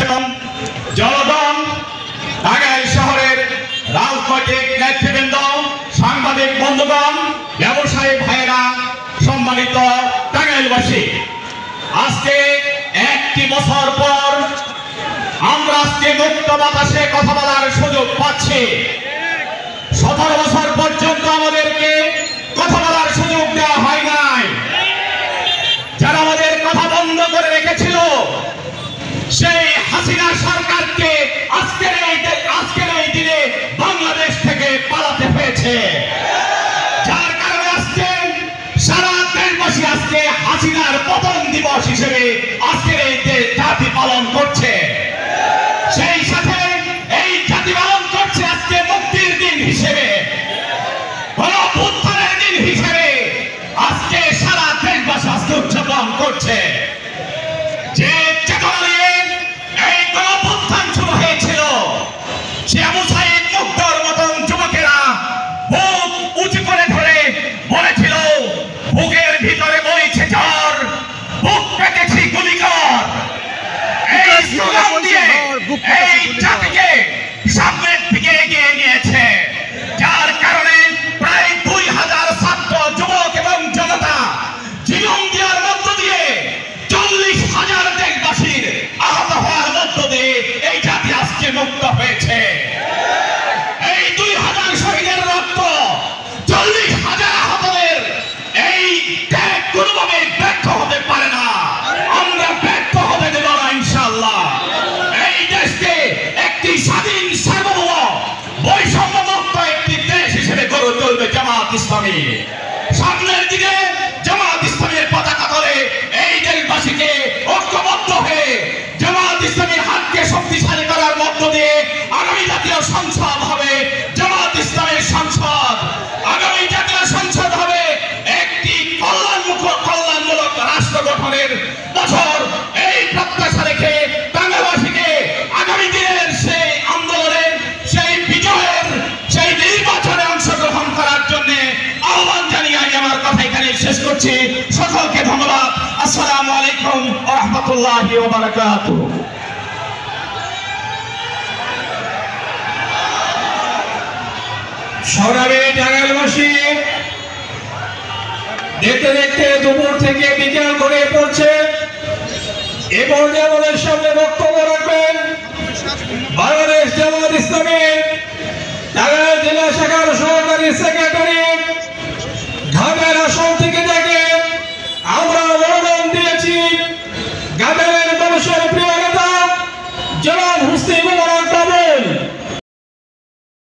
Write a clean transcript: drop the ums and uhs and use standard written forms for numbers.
করছেন জনগণ, টাঙ্গাইল শহরের রাজনৈতিক নেতৃবৃন্দ, সাংবাদিক বন্ধুগণ, ব্যবসায়ী ভাইয়েরা, সম্মানিত টাঙ্গাইলবাসী, আজকে একটি বছর পর আমরা আজকে মুক্ত বাতাসে কথা বলার সুযোগ পাচ্ছি। 17 বছর পর্যন্ত আমাদেরকে কথা বলার সুযোগ দেওয়া হয় নাই। যারা আমাদের কথা বন্ধ করে রেখেছিল সেই হাসিনা সরকারকে আজকের এই দিনে বাংলাদেশ থেকে পালাতে হয়েছে, যার কারণে আজকে সারা দেশবাসী আজকে হাসিনার পতন দিবস হিসেবে আজকের এই জাতি পালন করছে। সেই সাথে এই জাতি পালন করছে আজকে মুক্তির দিন হিসেবে, গণঅভ্যুত্থানের দিন হিসেবে আজকে সারা দেশবাসী আজকে উদযাপন করছে। যে চেতনা নিয়ে এই গণঅভ্যুত্থান শুরু হয়েছিল, সে আবু সাঈদ মুগ্ধর মতন যুবকেরা বুক উঁচু করে ধরে বলেছিল, বুকের ভিতরে বইছে ঝড়, বুক পেতেছি গুলি কর। এই স্লোগান দিয়ে এই জাতিকে সামনের দিকে এগিয়ে নিয়েছে, যার কারণে প্রায় 2000 ছাত্র, যুবক এবং জনতা জীবন দেওয়ার মধ্য দিয়ে 40,000 দেশবাসীর আহত হওয়ার মধ্য দিয়ে এই জাতি আজকে মুক্ত হয়েছে। এই 2000 শহীদের রক্ত, 40,000 আহতদের এই ত্যাগ কোনোভাবে ব্যর্থ হতে পারে না। আমরা ব্যর্থ হতে দেব না ইনশাআল্লাহ। এই দেশকে একটি স্বাধীন, সার্বভৌম, বৈষম্যমুক্ত একটি দেশ হিসেবে গড়ে তুলবে জামাত ইসলামী। সামনের দিকে জামাত ইসলামের পতাকা ধরে এই দেশবাসীকে ঐক্যবদ্ধ হয়ে জামাত ইসলামের হাতকে শক্তিশালী করার মধ্য দিয়ে আগামী জাতীয় সংসদ হবে জামাত ইসলামের সংসদ। আগামী জাতীয় সংসদ হবে একটি কল্যাণমূলক রাষ্ট্র গঠনের বছর। এই প্রত্যাশা রেখে বাংলাবাসীকে আগামী দিনের সেই আন্দোলনের, সেই বিজয়ের, সেই নির্বাচনে অংশগ্রহণ করার জন্য আহ্বান জানিয়ে আমি আমার কথা এখানে শেষ করছি। সকলকে ধন্যবাদ। আসসালামু আলাইকুম ওয়া রাহমাতুল্লাহি ওয়া বারাকাতুহু। সংগ্রামী টাঙ্গাইলবাসী, দেখতে দেখতে দুপুর থেকে বিকেল করে পড়ছে। এ পর্যায়ে আমাদের সামনে